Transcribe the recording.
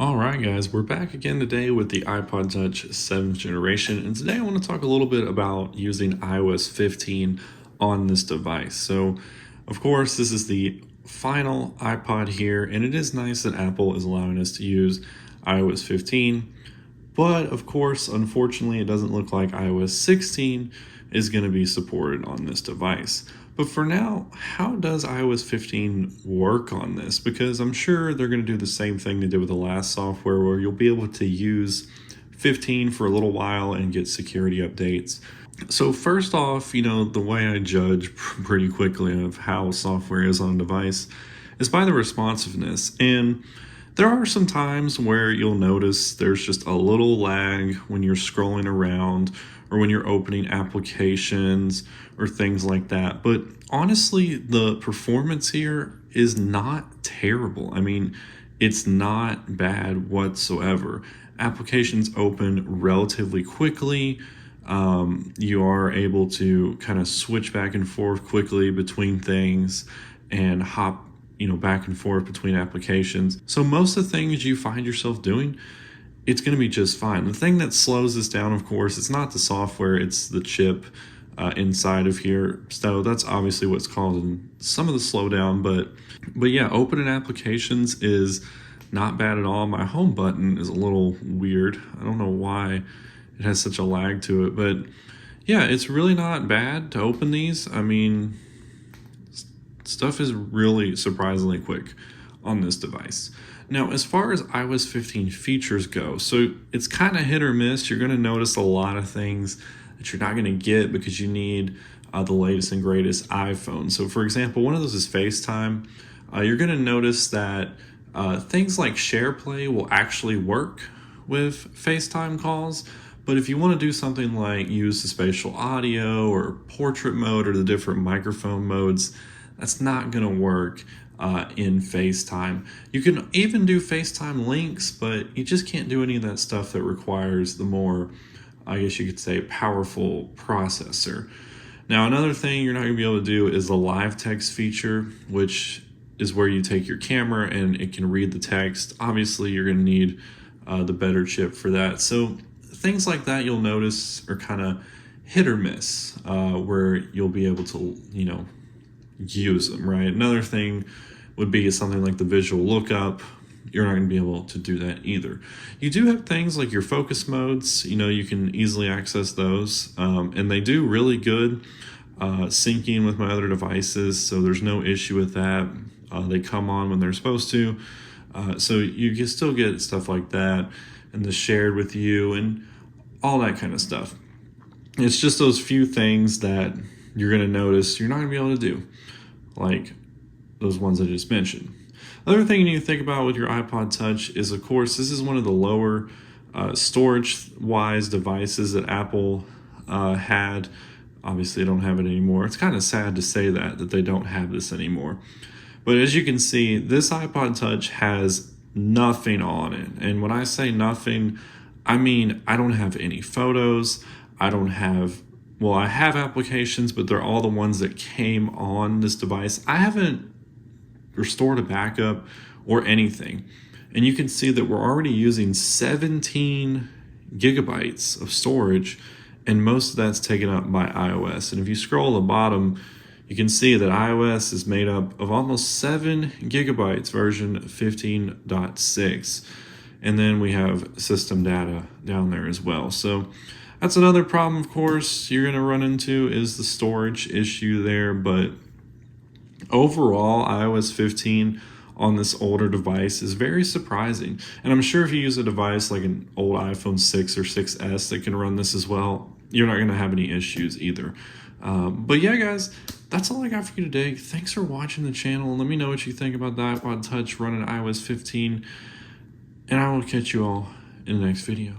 Alright guys, we're back again today with the iPod Touch 7th generation, and today I want to talk a little bit about using iOS 15 on this device. So of course this is the final iPod here, and it is nice that Apple is allowing us to use iOS 15, but of course unfortunately it doesn't look like iOS 16 is going to be supported on this device. But for now, how does iOS 15 work on this? Because I'm sure they're going to do the same thing they did with the last software, where you'll be able to use 15 for a little while and get security updates. So first off, the way I judge pretty quickly of how software is on a device is by the responsiveness. And there are some times where you'll notice there's just a little lag when you're scrolling around or when you're opening applications or things like that. But honestly, the performance here is not terrible. I mean, it's not bad whatsoever. Applications open relatively quickly. You are able to kind of switch back and forth quickly between things and hop back and forth between applications. So most of the things you find yourself doing, it's going to be just fine. The thing that slows this down, of course, it's not the software, it's the chip inside of here. So that's obviously what's causing some of the slowdown. But yeah, opening applications is not bad at all. My home button is a little weird. I don't know why it has such a lag to it, but yeah, it's really not bad to open these. I mean, stuff is really surprisingly quick on this device. Now, as far as iOS 15 features go, so it's kind of hit or miss. You're going to notice a lot of things that you're not going to get because you need the latest and greatest iPhone. So for example, one of those is FaceTime. You're going to notice that things like SharePlay will actually work with FaceTime calls. But if you want to do something like use the spatial audio or portrait mode or the different microphone modes, that's not going to work in FaceTime. You can even do FaceTime links, but you just can't do any of that stuff that requires the more, I guess you could say, powerful processor. Now, another thing you're not going to be able to do is the live text feature, which is where you take your camera and it can read the text. Obviously, you're going to need the better chip for that. So things like that you'll notice are kind of hit or miss, where you'll be able to, use them, right? Another thing would be something like the visual lookup. You're not going to be able to do that either. You do have things like your focus modes. You can easily access those, and they do really good syncing with my other devices, so there's no issue with that. They come on when they're supposed to, so you can still get stuff like that, and the shared with you and all that kind of stuff. It's just those few things that you're going to notice you're not going to be able to do, like those ones I just mentioned. Another thing you need to think about with your iPod Touch is, of course, this is one of the lower storage-wise devices that Apple had. Obviously, they don't have it anymore. It's kind of sad to say that they don't have this anymore. But as you can see, this iPod Touch has nothing on it. And when I say nothing, I mean I don't have any photos. I have applications, but they're all the ones that came on this device. I haven't restored a backup or anything. And you can see that we're already using 17 gigabytes of storage, and most of that's taken up by iOS. And if you scroll to the bottom, you can see that iOS is made up of almost 7 gigabytes, version 15.6. And then we have system data down there as well. So that's another problem, of course, you're going to run into is the storage issue there. But overall, iOS 15 on this older device is very surprising. And I'm sure if you use a device like an old iPhone 6 or 6S that can run this as well, you're not going to have any issues either. But yeah, guys, that's all I got for you today. Thanks for watching the channel. Let me know what you think about the iPod Touch running iOS 15. And I will catch you all in the next video.